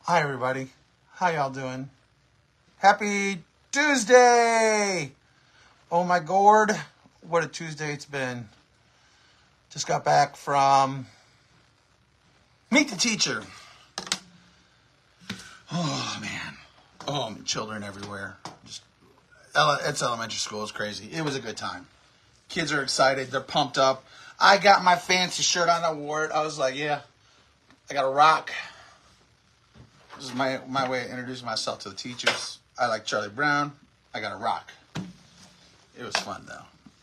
Hi everybody, how y'all doing? Happy Tuesday! Oh my Gourd, what a Tuesday it's been. Just got back from Meet the Teacher. Oh man, children everywhere. It's elementary school, it's crazy. It was a good time. Kids are excited, they're pumped up. I got my fancy shirt on, I wore it. I was like, yeah, I got a rock. This is my way of introducing myself to the teachers. I like Charlie Brown. I got a rock. It was fun though.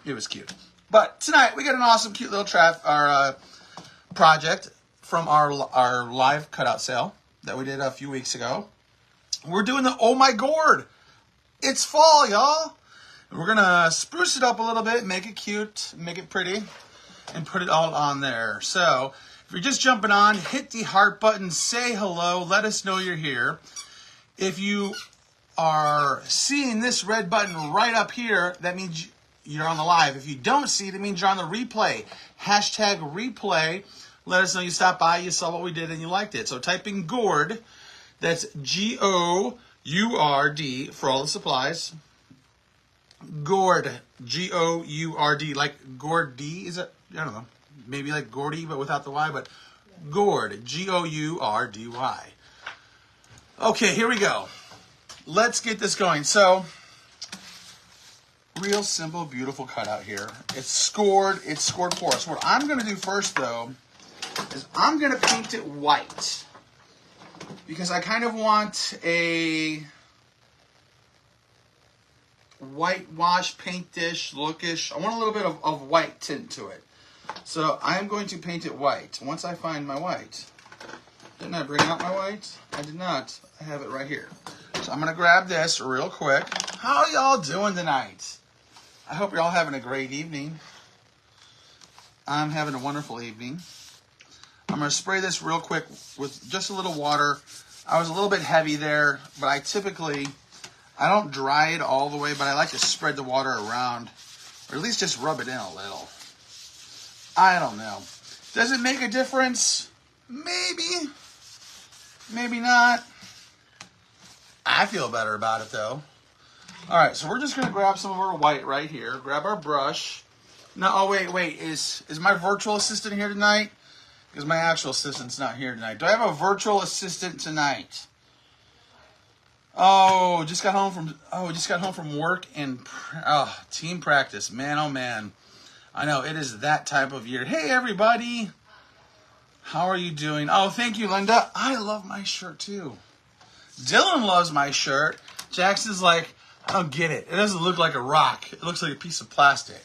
It was cute. But tonight we got an awesome, cute little project from our live cutout sale that we did a few weeks ago. We're doing the Oh My Gourd. It's fall, y'all. We're gonna spruce it up a little bit, make it cute, make it pretty, and put it all on there. So if you're just jumping on, hit the heart button, say hello, let us know you're here. If you are seeing this red button right up here, that means you're on the live. If you don't see it, it means you're on the replay. Hashtag replay. Let us know you stopped by, you saw what we did, and you liked it. So type in Gourd. That's Gourd for all the supplies. Gourd, Gourd, like Gordy, is it? I don't know. Maybe like Gordy, but without the Y, but Gourd, Gourdy. Okay, here we go. Let's get this going. So, real simple, beautiful cutout here. It's scored for us. What I'm going to do first, though, is I'm going to paint it white. Because I kind of want a whitewash, paint-ish, lookish. I want a little bit of white tint to it. So I'm going to paint it white. Once I find my white. Didn't I bring out my white? I did not. I have it right here. So I'm going to grab this real quick. How y'all doing tonight? I hope you're all having a great evening. I'm having a wonderful evening. I'm going to spray this real quick with just a little water. I was a little bit heavy there, but I don't dry it all the way, but I like to spread the water around, or at least just rub it in a little. I don't know. Does it make a difference? Maybe. Maybe not. I feel better about it, though. All right, so we're just going to grab some of our white right here. Grab our brush. No, oh, wait. Is my virtual assistant here tonight? Because my actual assistant's not here tonight. Do I have a virtual assistant tonight? Just got home from work and team practice. Man, oh man. I know, it is that type of year. Hey, everybody. How are you doing? Oh, thank you, Linda. I love my shirt, too. Dylan loves my shirt. Jackson's like, I don't get it. It doesn't look like a rock. It looks like a piece of plastic.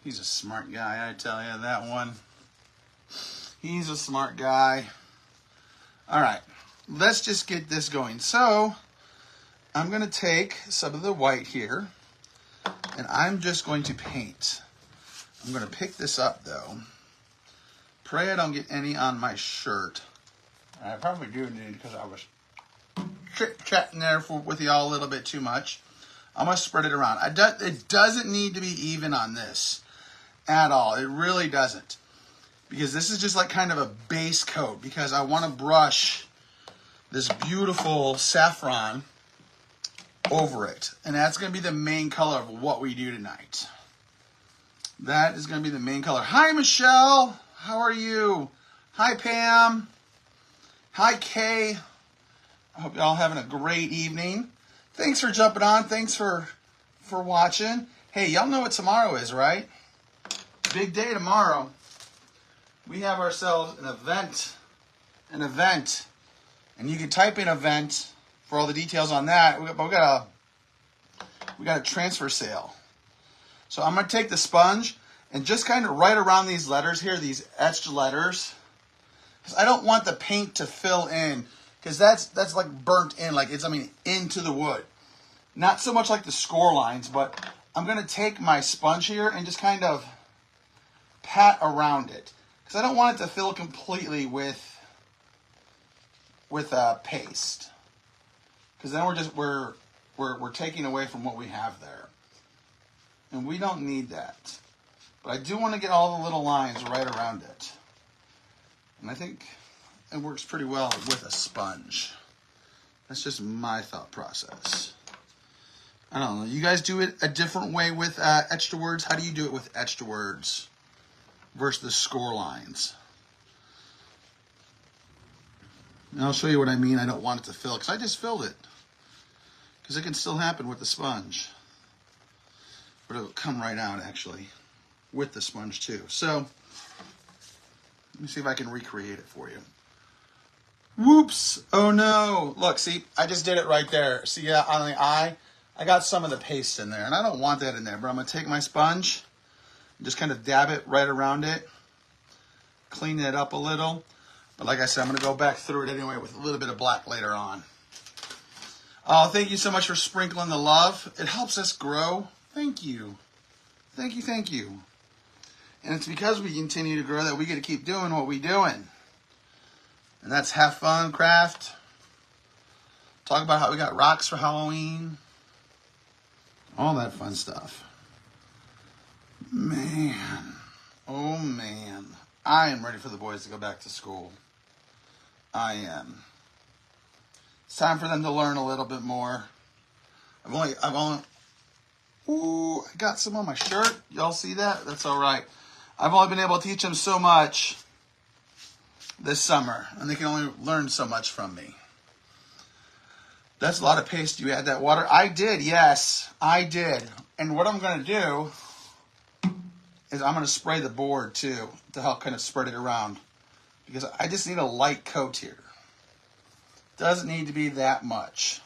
He's a smart guy, I tell you, that one. He's a smart guy. All right. Let's just get this going. So, I'm going to take some of the white here, and I'm just going to paint. I'm going to pick this up, though. Pray I don't get any on my shirt. I probably do need, because I was chit-chatting there with y'all a little bit too much. I'm going to spread it around. It doesn't need to be even on this at all. It really doesn't. Because this is just like kind of a base coat, because I want to brush this beautiful saffron over it. And that's going to be the main color of what we do tonight. That is going to be the main color. Hi, Michelle. How are you? Hi, Pam. Hi, Kay. I hope y'all having a great evening. Thanks for jumping on. Thanks for watching. Hey, y'all know what tomorrow is, right? Big day tomorrow. We have ourselves an event. And you can type in event for all the details on that. We got a transfer sale. So I'm going to take the sponge and just kind of write around these letters here, these etched letters. Because I don't want the paint to fill in. Because that's like burnt in, like into the wood. Not so much like the score lines, but I'm going to take my sponge here and just kind of pat around it. Because I don't want it to fill completely with paste, because then we're taking away from what we have there, and we don't need that. But I do want to get all the little lines right around it, and I think it works pretty well with a sponge. That's just my thought process. I don't know. You guys do it a different way with etched words. How do you do it with etched words versus the score lines? And I'll show you what I mean. I don't want it to fill because I just filled it. Because it can still happen with the sponge. But it'll come right out actually with the sponge too. So let me see if I can recreate it for you. Whoops! Oh no! Look, see, I just did it right there. See, on the eye, I got some of the paste in there, and I don't want that in there. But I'm gonna take my sponge, and just kind of dab it right around it, clean it up a little. But like I said, I'm gonna go back through it anyway with a little bit of black later on. Oh, thank you so much for sprinkling the love. It helps us grow. Thank you. Thank you, thank you. And it's because we continue to grow that we get to keep doing what we're doing. And that's have fun, craft. Talk about how we got rocks for Halloween. All that fun stuff. Man. Oh, man. I am ready for the boys to go back to school. I am. It's time for them to learn a little bit more. Ooh, I got some on my shirt. Y'all see that? That's all right. I've only been able to teach them so much this summer, and they can only learn so much from me. That's a lot of paste. You add that water? I did, yes, I did. And what I'm going to do is I'm going to spray the board too to help kind of spread it around, because I just need a light coat here. Doesn't need to be that much.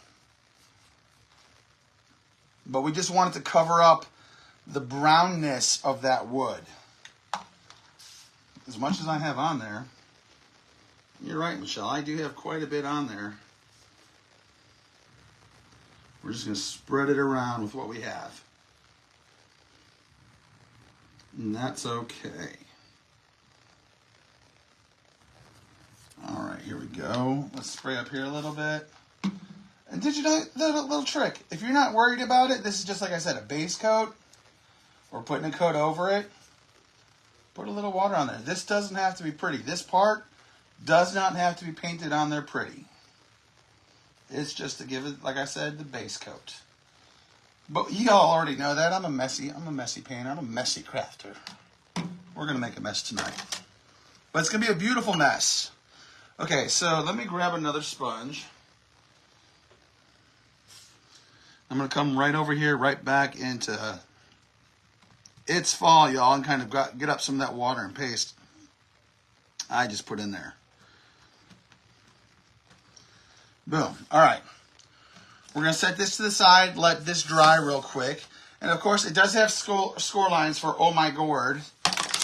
But we just want it to cover up the brownness of that wood. As much as I have on there. You're right, Michelle. I do have quite a bit on there. We're just going to spread it around with what we have. And that's okay. All right, here we go. Let's spray up here a little bit. And did you know the little trick? If you're not worried about it, this is just like I said, a base coat. Or putting a coat over it. Put a little water on there. This doesn't have to be pretty. This part does not have to be painted on there pretty. It's just to give it, like I said, the base coat. But you all already know that. I'm a messy painter. I'm a messy crafter. We're going to make a mess tonight. But it's going to be a beautiful mess. Okay, so let me grab another sponge. I'm going to come right over here, right back into It's Fall, y'all, and kind of get up some of that water and paste I just put in there. Boom. All right. We're going to set this to the side, let this dry real quick. And, of course, it does have score lines for Oh My Gourd,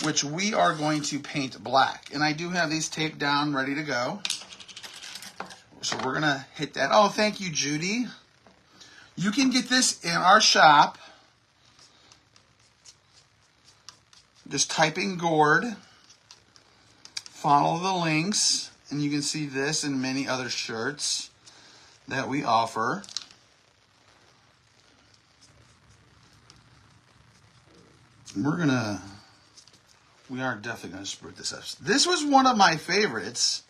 which we are going to paint black. And I do have these taped down, ready to go. So we're going to hit that. Oh, thank you, Judy. You can get this in our shop. Just type in Gourd. Follow the links. And you can see this and many other shirts that we offer. We are definitely going to spruce this up. This was one of my favorites.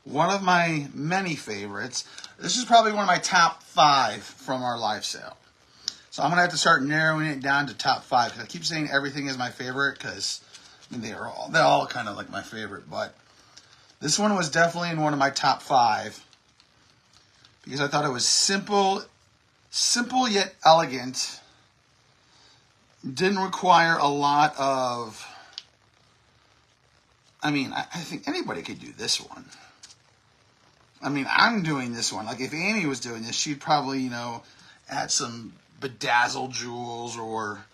One of my many favorites. This is probably one of my top 5 from our live sale. So I'm going to have to start narrowing it down to top 5. Because I keep saying everything is my favorite because they're all kind of like my favorite. But this one was definitely in one of my top 5. Because I thought it was simple yet elegant. Didn't require a lot of... I mean, I think anybody could do this one. I mean, I'm doing this one. Like, if Amy was doing this, she'd probably, add some bedazzled jewels, or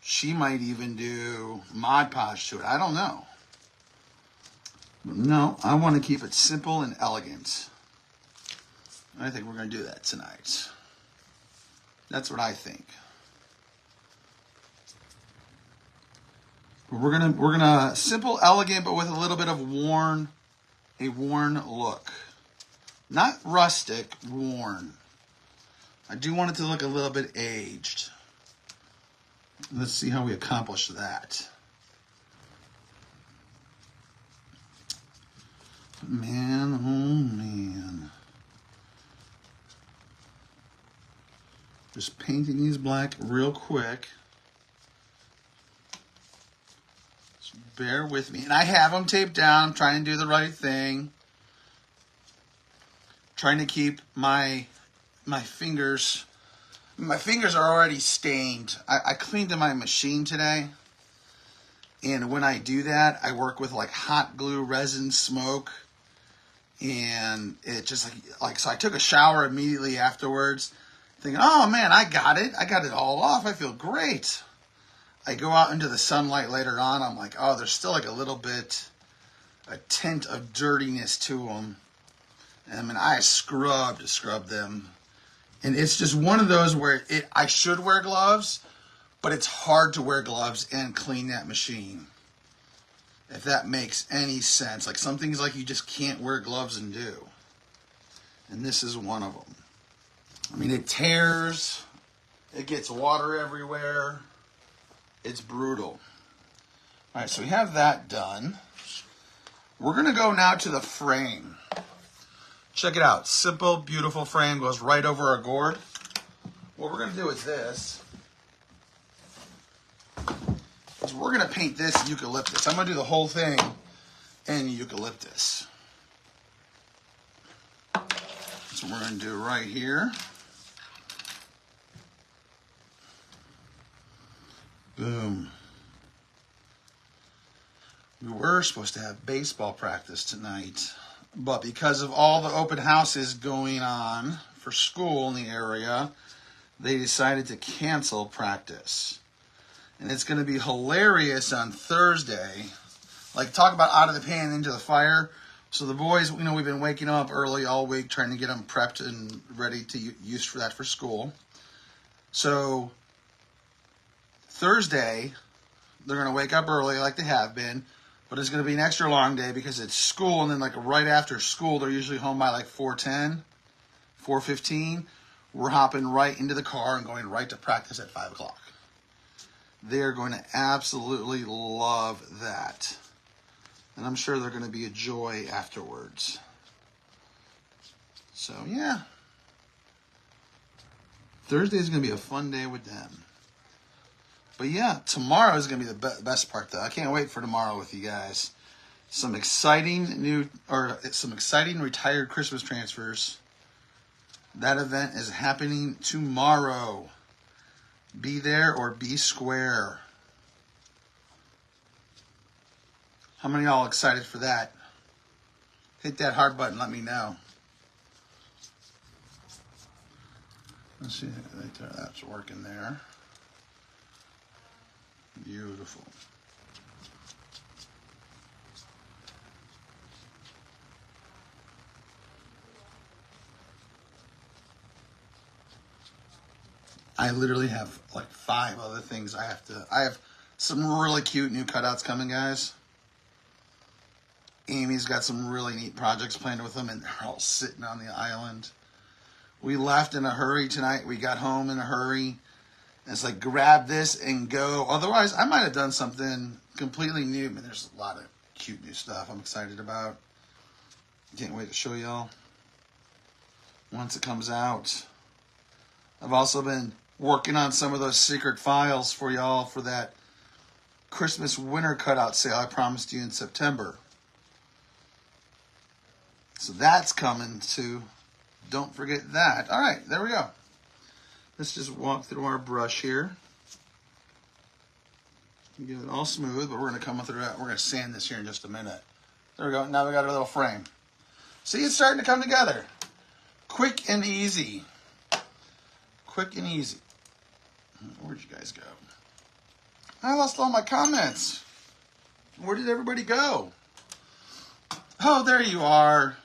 she might even do Mod Podge to it. I don't know. But no, I want to keep it simple and elegant. I think we're going to do that tonight. That's what I think. We're gonna simple, elegant, but with a little bit of a worn look. Not rustic, worn. I do want it to look a little bit aged. Let's see how we accomplish that. Man, Just painting these black real quick. Just bear with me. And I have them taped down, trying to do the right thing. Trying to keep my fingers. My fingers are already stained. I cleaned my machine today. And when I do that, I work with like hot glue, resin, smoke. And it just like so I took a shower immediately afterwards, thinking, oh man, I got it all off, I feel great. I go out into the sunlight later on, I'm like, oh, there's still like a tint of dirtiness to them. And I mean, I scrubbed them, and it's just one of those where I should wear gloves, but it's hard to wear gloves and clean that machine. If that makes any sense. Like some things like you just can't wear gloves and do. And this is one of them. I mean, it tears. It gets water everywhere. It's brutal. All right, so we have that done. We're going to go now to the frame. Check it out. Simple, beautiful frame. Goes right over our gourd. What we're going to do is this. We're going to paint this eucalyptus. I'm going to do the whole thing in eucalyptus. That's what we're going to do right here. Boom. We were supposed to have baseball practice tonight, but because of all the open houses going on for school in the area, they decided to cancel practice. And it's going to be hilarious on Thursday. Like, talk about out of the pan into the fire. So the boys, you know, we've been waking up early all week trying to get them prepped and ready to use for that for school. So Thursday, they're going to wake up early like they have been. But it's going to be an extra long day because it's school. And then like right after school, they're usually home by like 4:10, 4:15. We're hopping right into the car and going right to practice at 5 o'clock. They're going to absolutely love that. And I'm sure they're going to be a joy afterwards. So, yeah. Thursday is going to be a fun day with them. But, yeah, tomorrow is going to be the best part, though. I can't wait for tomorrow with you guys. Some exciting retired Christmas transfers. That event is happening tomorrow. Be there or be square. How many of y'all excited for that? Hit that heart button, let me know. Let's see, that's working there. Beautiful. I literally have like 5 other things I have some really cute new cutouts coming, guys. Amy's got some really neat projects planned with them, and they're all sitting on the island. We left in a hurry tonight. We got home in a hurry. And it's like, grab this and go. Otherwise, I might have done something completely new. But there's a lot of cute new stuff I'm excited about. Can't wait to show y'all once it comes out. I've also been working on some of those secret files for y'all for that Christmas winter cutout sale I promised you in September. So that's coming too. Don't forget that. All right, there we go. Let's just walk through our brush here. Get it all smooth, but we're going to come through it. We're going to sand this here in just a minute. There we go. Now we got our little frame. See, it's starting to come together. Quick and easy. Quick and easy. Where'd you guys go? I lost all my comments. Where did everybody go? Oh, there you are.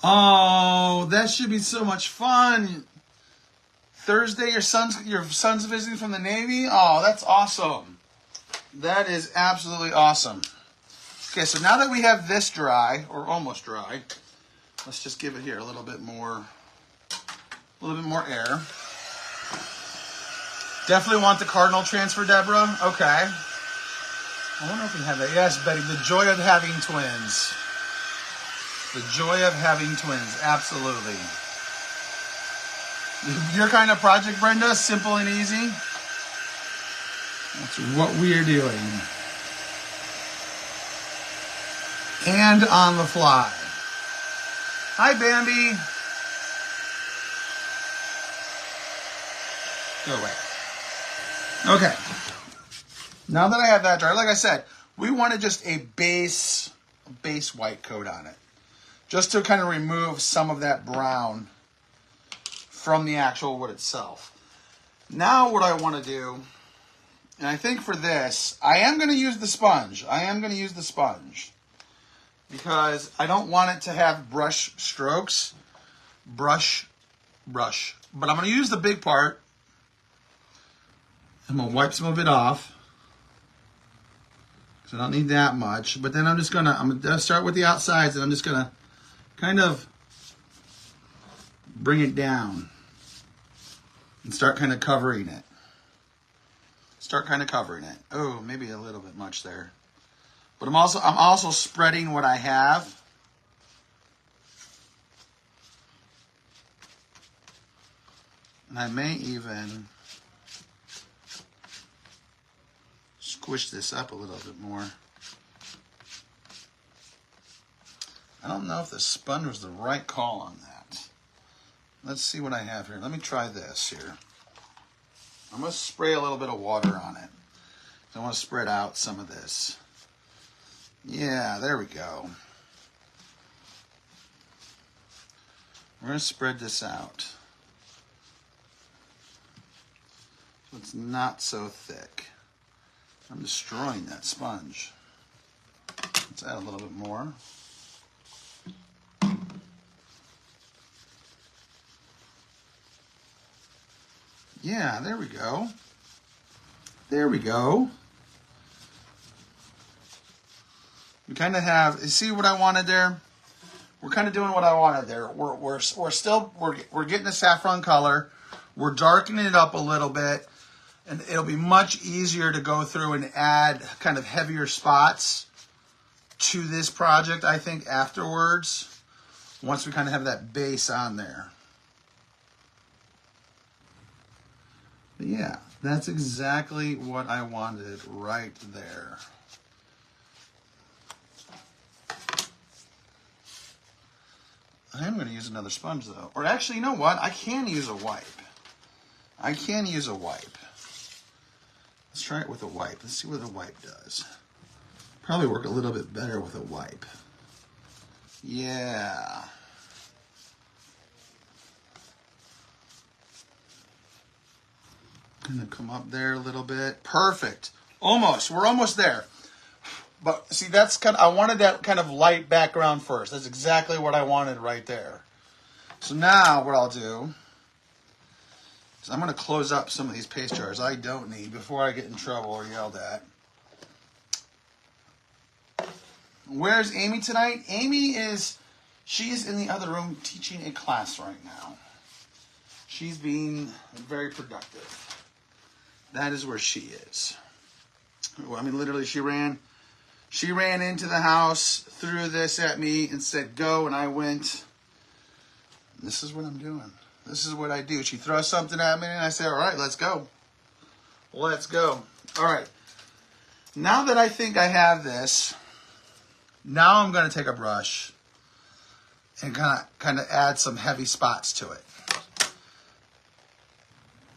Oh, that should be so much fun. Thursday, your son's visiting from the Navy. Oh, that's awesome. That is absolutely awesome. Okay, so now that we have this dry, or almost dry, let's just give it here a little bit more air. Definitely want the cardinal transfer, Deborah. Okay. I wonder if we have that. Yes, Betty, the joy of having twins. the joy of having twins. Absolutely. Your kind of project, Brenda, simple and easy. That's what we are doing. And on the fly. Hi, Bambi. Go away. Okay. Now that I have that dry, like I said, we wanted just a base white coat on it. Just to kind of remove some of that brown from the actual wood itself. Now what I want to do, and I think for this, I am going to use the sponge. Because I don't want it to have brush strokes. Brush. But I'm going to use the big part. I'm going to wipe some of it off. So I don't need that much. But then I'm going to start with the outsides, and I'm just going to kind of bring it down. And start kind of covering it. Oh, maybe a little bit much there. But I'm also spreading what I have. And I may even squish this up a little bit more. I don't know if the sponge was the right call on that. Let's see what I have here. Let me try this here. I'm going to spray a little bit of water on it. I want to spread out some of this. Yeah, there we go. We're going to spread this out. So it's not so thick. I'm destroying that sponge. Let's add a little bit more. Yeah, there we go. There we go. We kind of have, you see what I wanted there? We're kind of doing what I wanted there. We're getting a saffron color. We're darkening it up a little bit. And it'll be much easier to go through and add kind of heavier spots to this project, I think, afterwards. Once we kind of have that base on there. But yeah, that's exactly what I wanted right there. I am going to use another sponge though. Or actually, you know what? I can use a wipe. Let's try it with a wipe. Let's see what a wipe does. Probably work a little bit better with a wipe. Yeah. Gonna come up there a little bit. Perfect. Almost. We're almost there. But see, that's kind of, I wanted that kind of light background first. That's exactly what I wanted right there. So now what I'll do is I'm going to close up some of these paste jars I don't need before I get in trouble or yelled at. Where's Amy tonight? She's in the other room teaching a class right now. She's being very productive. That is where she is. I mean, literally, she ran into the house, threw this at me, and said, go, and I went. This is what I'm doing. This is what I do. She throws something at me, and I say, all right, let's go. Let's go. All right. Now that I think I have this, now I'm going to take a brush and kind of add some heavy spots to it.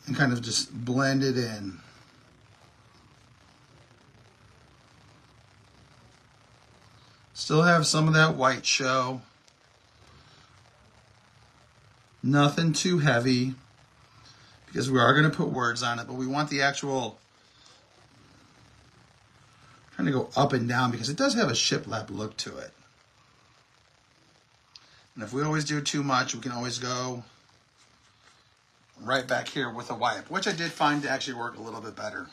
And kind of just blend it in. Still have some of that white show. Nothing too heavy, because we are going to put words on it, but we want the actual, trying to go up and down, because it does have a shiplap look to it. And if we always do too much, we can always go right back here with a wipe, which I did find to actually work a little bit better.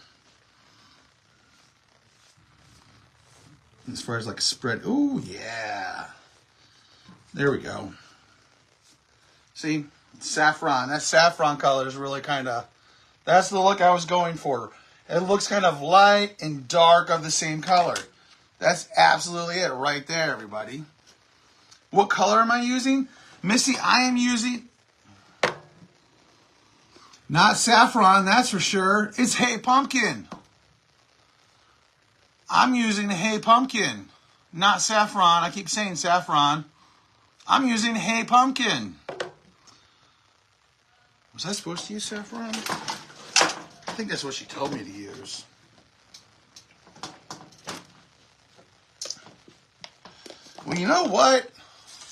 As far as like spread, ooh, yeah. There we go. See, saffron, that saffron color is really kind of, that's the look I was going for. It looks kind of light and dark of the same color. That's absolutely it right there, everybody. What color am I using? Missy, I am using, not saffron, that's for sure. It's Hey Pumpkin. I'm using Hey Pumpkin, not saffron. I keep saying saffron. I'm using Hey Pumpkin. Was I supposed to use saffron? I think that's what she told me to use. Well, you know what?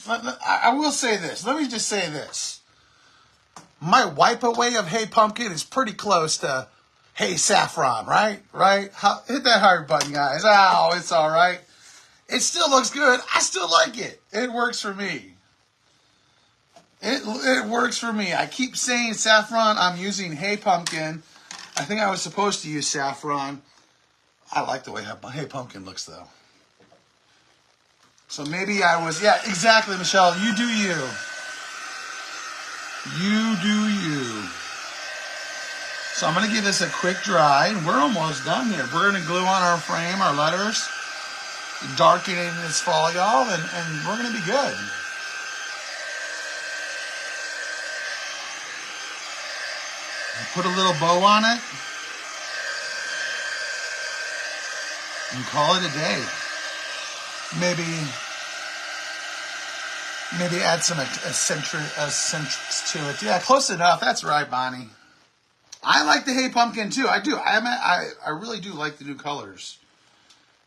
I will say this. Let me just say this. My wipe away of Hey Pumpkin is pretty close to Hey Saffron, right? Right? Hit that heart button, guys. Oh, it's all right. It still looks good. I still like it. It works for me. It works for me. I keep saying saffron. I'm using Hey Pumpkin. I think I was supposed to use saffron. I like the way Hey Pumpkin looks, though. So maybe I was, yeah, exactly, Michelle. You do you. You do you. So I'm going to give this a quick dry, and we're almost done here. We're going to glue on our frame, our letters, darkening this fall, y'all, and we're going to be good. Put a little bow on it, and call it a day. Maybe add some eccentrics to it. Yeah, close enough. That's right, Bonnie. I like the Hey Pumpkin too. I do. I really do like the new colors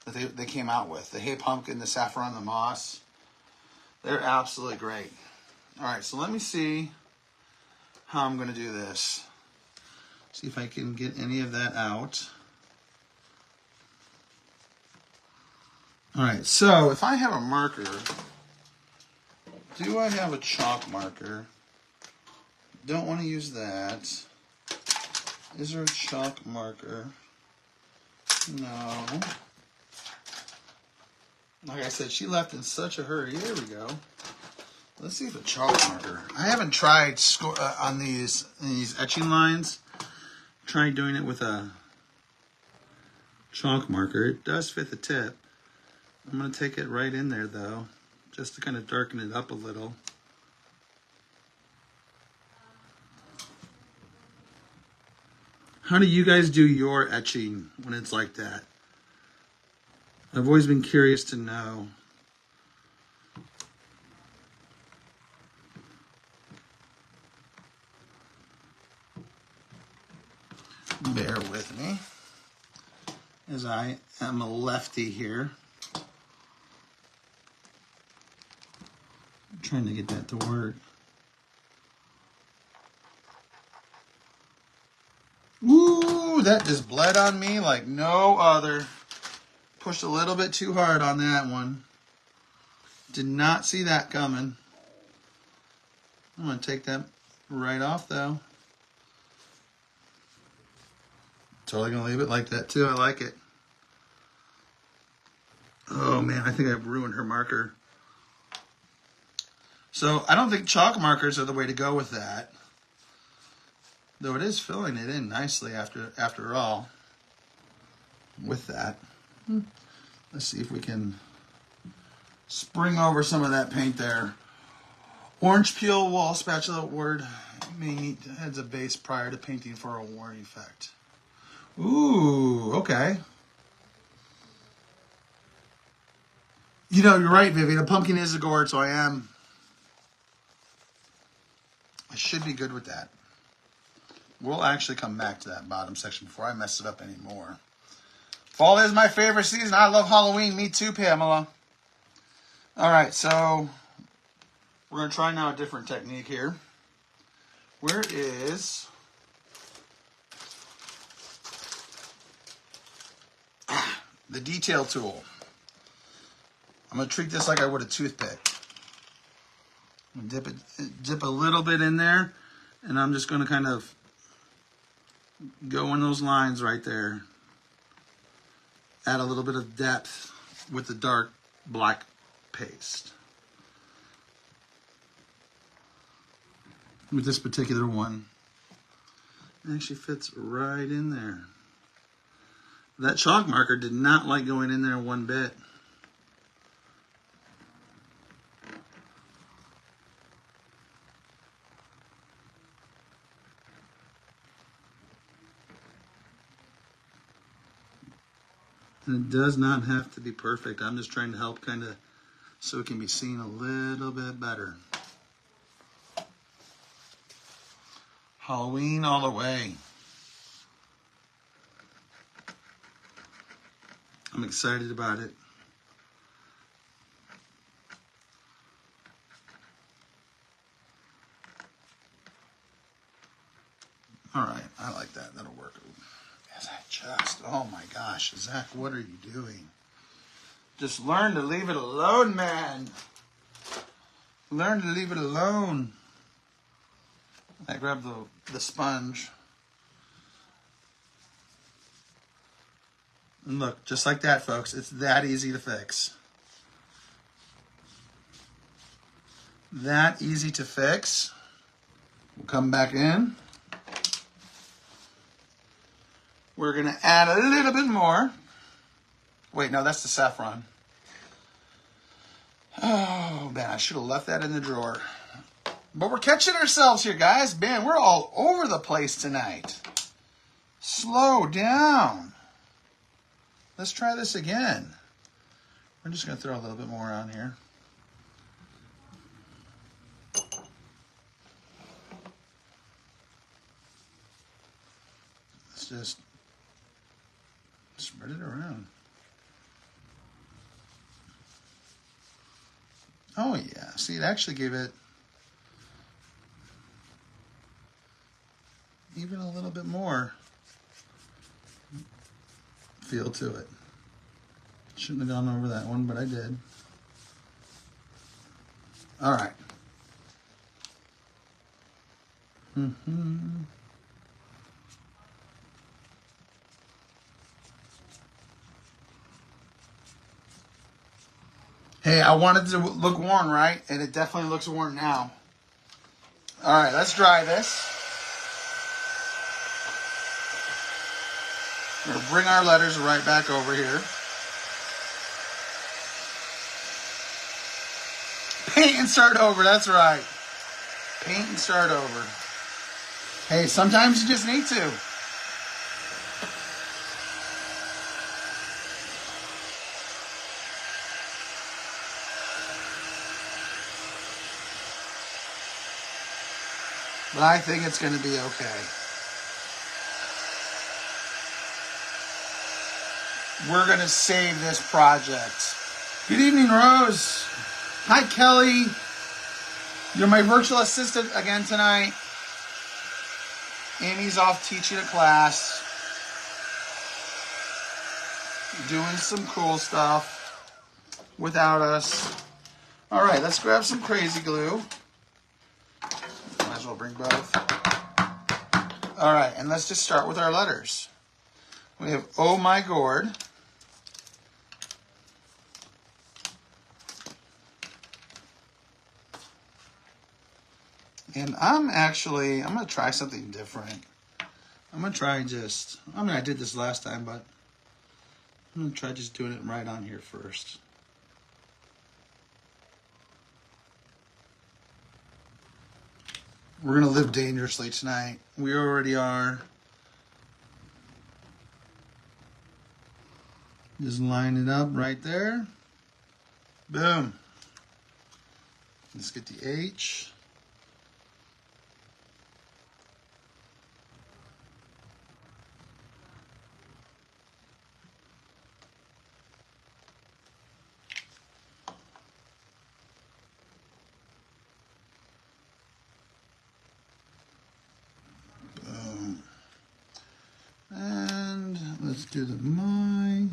that they came out with. The Hey Pumpkin, the saffron, the moss. They're absolutely great. All right, so let me see how I'm going to do this. See if I can get any of that out. All right, so if I have a marker, do I have a chalk marker? Don't want to use that. Is there a chalk marker? No. Like I said, she left in such a hurry. Here we go. Let's see if a chalk marker. I haven't tried on these etching lines. Tried doing it with a chalk marker. It does fit the tip. I'm going to take it right in there, though, just to kind of darken it up a little. How do you guys do your etching when it's like that? I've always been curious to know. Bear with me, as I am a lefty here. I'm trying to get that to work. Ooh, that just bled on me like no other. Pushed a little bit too hard on that one. Did not see that coming. I'm going to take that right off, though. Totally going to leave it like that, too. I like it. Oh, man, I think I've ruined her marker. So I don't think chalk markers are the way to go with that. Though it is filling it in nicely after all with that. Let's see if we can spring over some of that paint there. Orange peel wall spatula word may need as a base prior to painting for a warm effect. Ooh, okay. You know, you're right, Vivian. A pumpkin is a gourd, so I should be good with that. We'll actually come back to that bottom section before I mess it up anymore. Fall is my favorite season. I love Halloween. Me too, Pamela. All right, so we're going to try now a different technique here. Where is... the detail tool. I'm going to treat this like I would a toothpick. Dip a little bit in there, and I'm just going to kind of go in those lines right there. Add a little bit of depth with the dark black paste. With this particular one, it actually fits right in there. That chalk marker did not like going in there one bit. And it does not have to be perfect. I'm just trying to help kind of so it can be seen a little bit better. Halloween all the way. I'm excited about it. All right, I like that. That'll work. Is that just, oh my gosh, Zach, what are you doing? Just learn to leave it alone, man. Learn to leave it alone. I grabbed the sponge. And look, just like that, folks. It's that easy to fix. That easy to fix. We'll come back in. We're going to add a little bit more. Wait, no, that's the saffron. Oh, man, I should have left that in the drawer. But we're catching ourselves here, guys. Man, we're all over the place tonight. Slow down. Let's try this again. We're just going to throw a little bit more on here. Let's just spread it around. Oh, yeah. See, it actually gave it even a little bit more feel to it. Shouldn't have gone over that one, but I did. All right. Hey, I wanted to look worn, right? And it definitely looks worn now. All right, let's dry this. We're going to bring our letters right back over here. Paint and start over, that's right. Paint and start over. Hey, sometimes you just need to. But I think it's going to be okay. We're going to save this project. Good evening, Rose. Hi, Kelly. You're my virtual assistant again tonight. Amy's off teaching a class. Doing some cool stuff without us. All right, let's grab some crazy glue. Might as well bring both. All right, and let's just start with our letters. We have Oh My Gourd. And I'm going to try something different. I'm going to try I did this last time, but I'm going to try just doing it right on here first. We're going to live dangerously tonight. We already are. Just line it up right there. Boom. Let's get the H. Boom. And let's do the my.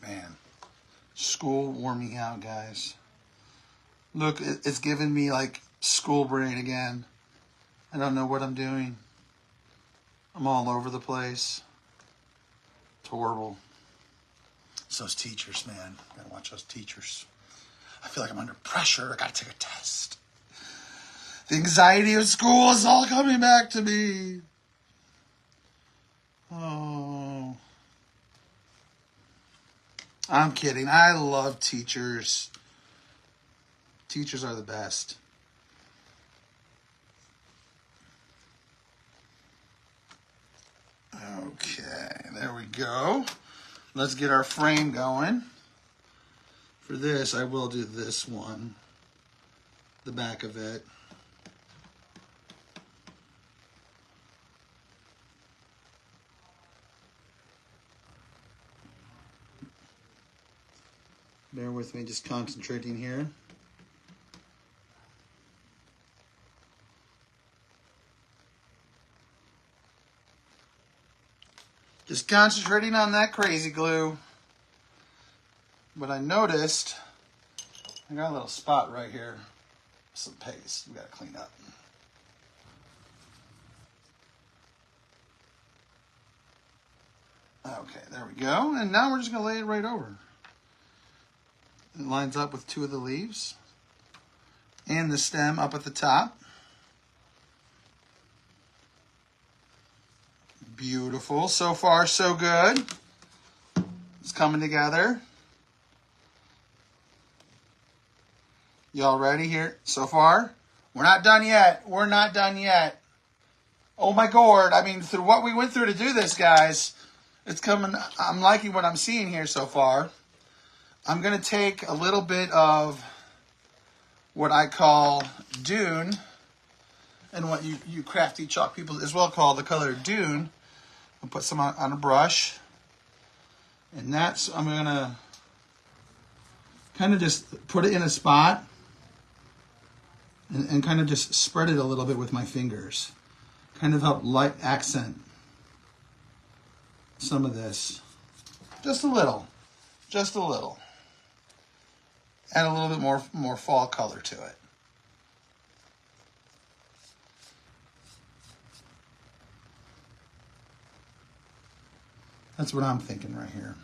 Man, school wore me out, guys. Look, it's giving me like school brain again. I don't know what I'm doing. I'm all over the place. It's horrible. It's those teachers, man. Gotta watch those teachers. I feel like I'm under pressure. I gotta take a test. The anxiety of school is all coming back to me. Oh. I'm kidding. I love teachers. Teachers are the best. Okay, there we go. Let's get our frame going. For this, I will do this one, the back of it. Bear with me, just concentrating here. Just concentrating on that crazy glue. But I noticed I got a little spot right here. Some paste we gotta clean up. Okay, there we go. And now we're just gonna lay it right over. It lines up with two of the leaves and the stem up at the top. Beautiful. So far, so good. It's coming together. Y'all ready here? So far? We're not done yet. We're not done yet. Oh my gourd. I mean, through what we went through to do this, guys, it's coming. I'm liking what I'm seeing here so far. I'm going to take a little bit of what I call dune, and what you crafty chalk people as well call the color dune. I'll put some on a brush. And that's, I'm going to kind of just put it in a spot and kind of just spread it a little bit with my fingers. Kind of help light accent some of this. Just a little. Just a little. Add a little bit more fall color to it. That's what I'm thinking right here.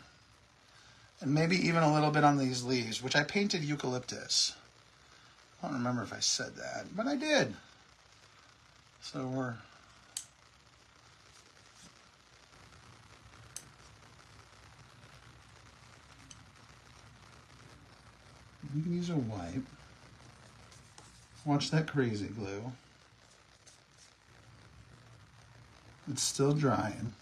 And maybe even a little bit on these leaves, which I painted eucalyptus. I don't remember if I said that, but I did. So you can use a wipe. Watch that crazy glue. It's still drying.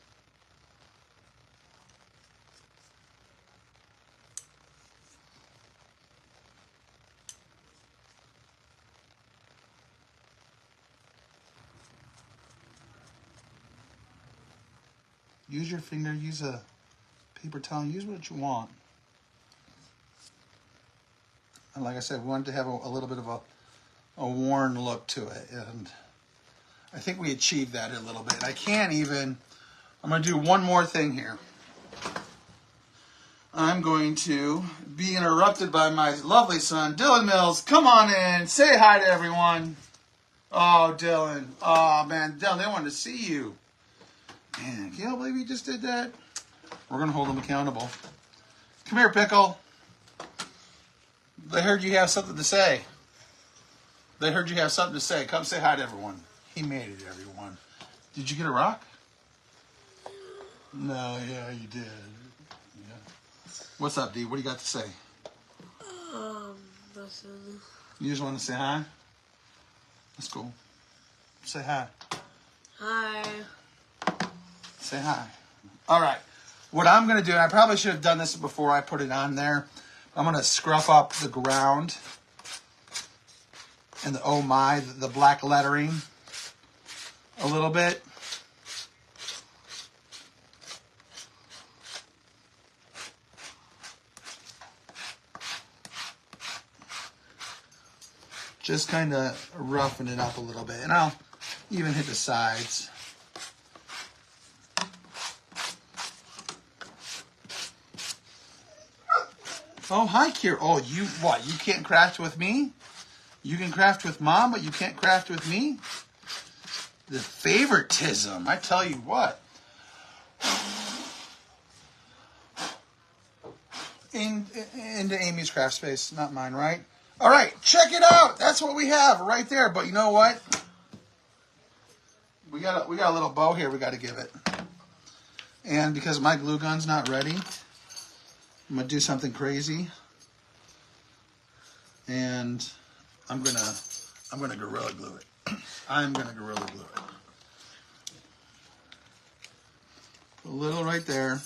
Use your finger, use a paper towel, use what you want. And like I said, we wanted to have a little bit of a worn look to it. And I think we achieved that a little bit. I'm going to do one more thing here. I'm going to be interrupted by my lovely son, Dylan Mills. Come on in, say hi to everyone. Oh, Dylan. Oh, man, Dylan, they wanted to see you. Man, can you believe he just did that? We're going to hold him accountable. Come here, Pickle. They heard you have something to say. They heard you have something to say. Come say hi to everyone. He made it, everyone. Did you get a rock? No, yeah, you did. Yeah. What's up, D? What do you got to say? Nothing. You just want to say hi? That's cool. Say hi. Hi. Say hi. All right. What I'm going to do, and I probably should have done this before I put it on there. I'm going to scruff up the ground and the oh my, the black lettering a little bit. Just kind of roughen it up a little bit. And I'll even hit the sides. Oh, hi, Kier. Oh, you what? You can't craft with me? You can craft with Mom, but you can't craft with me? The favoritism. I tell you what. Into Amy's craft space, not mine, right? All right, check it out. That's what we have right there. But you know what? We got a little bow here we got to give it. And because my glue gun's not ready, I'm gonna do something crazy. And I'm gonna Gorilla Glue it. I'm gonna Gorilla Glue it. Put a little right there.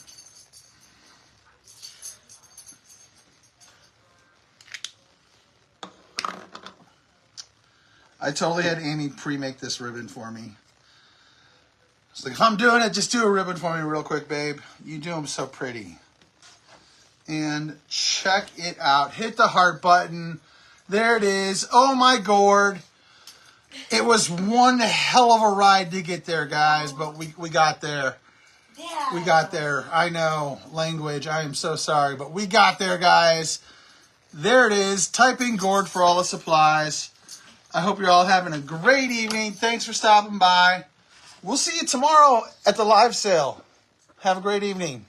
I totally had Amy pre-make this ribbon for me. It's like, if I'm doing it, just do a ribbon for me real quick, babe. You do them so pretty. And check it out. Hit the heart button. There it is. Oh my Gourd. It was one hell of a ride to get there, guys, but we got there. Yeah. We got there. I know, language. I am so sorry, but we got there, guys. There it is. Type in Gourd for all the supplies. I hope you're all having a great evening. Thanks for stopping by. We'll see you tomorrow at the live sale. Have a great evening.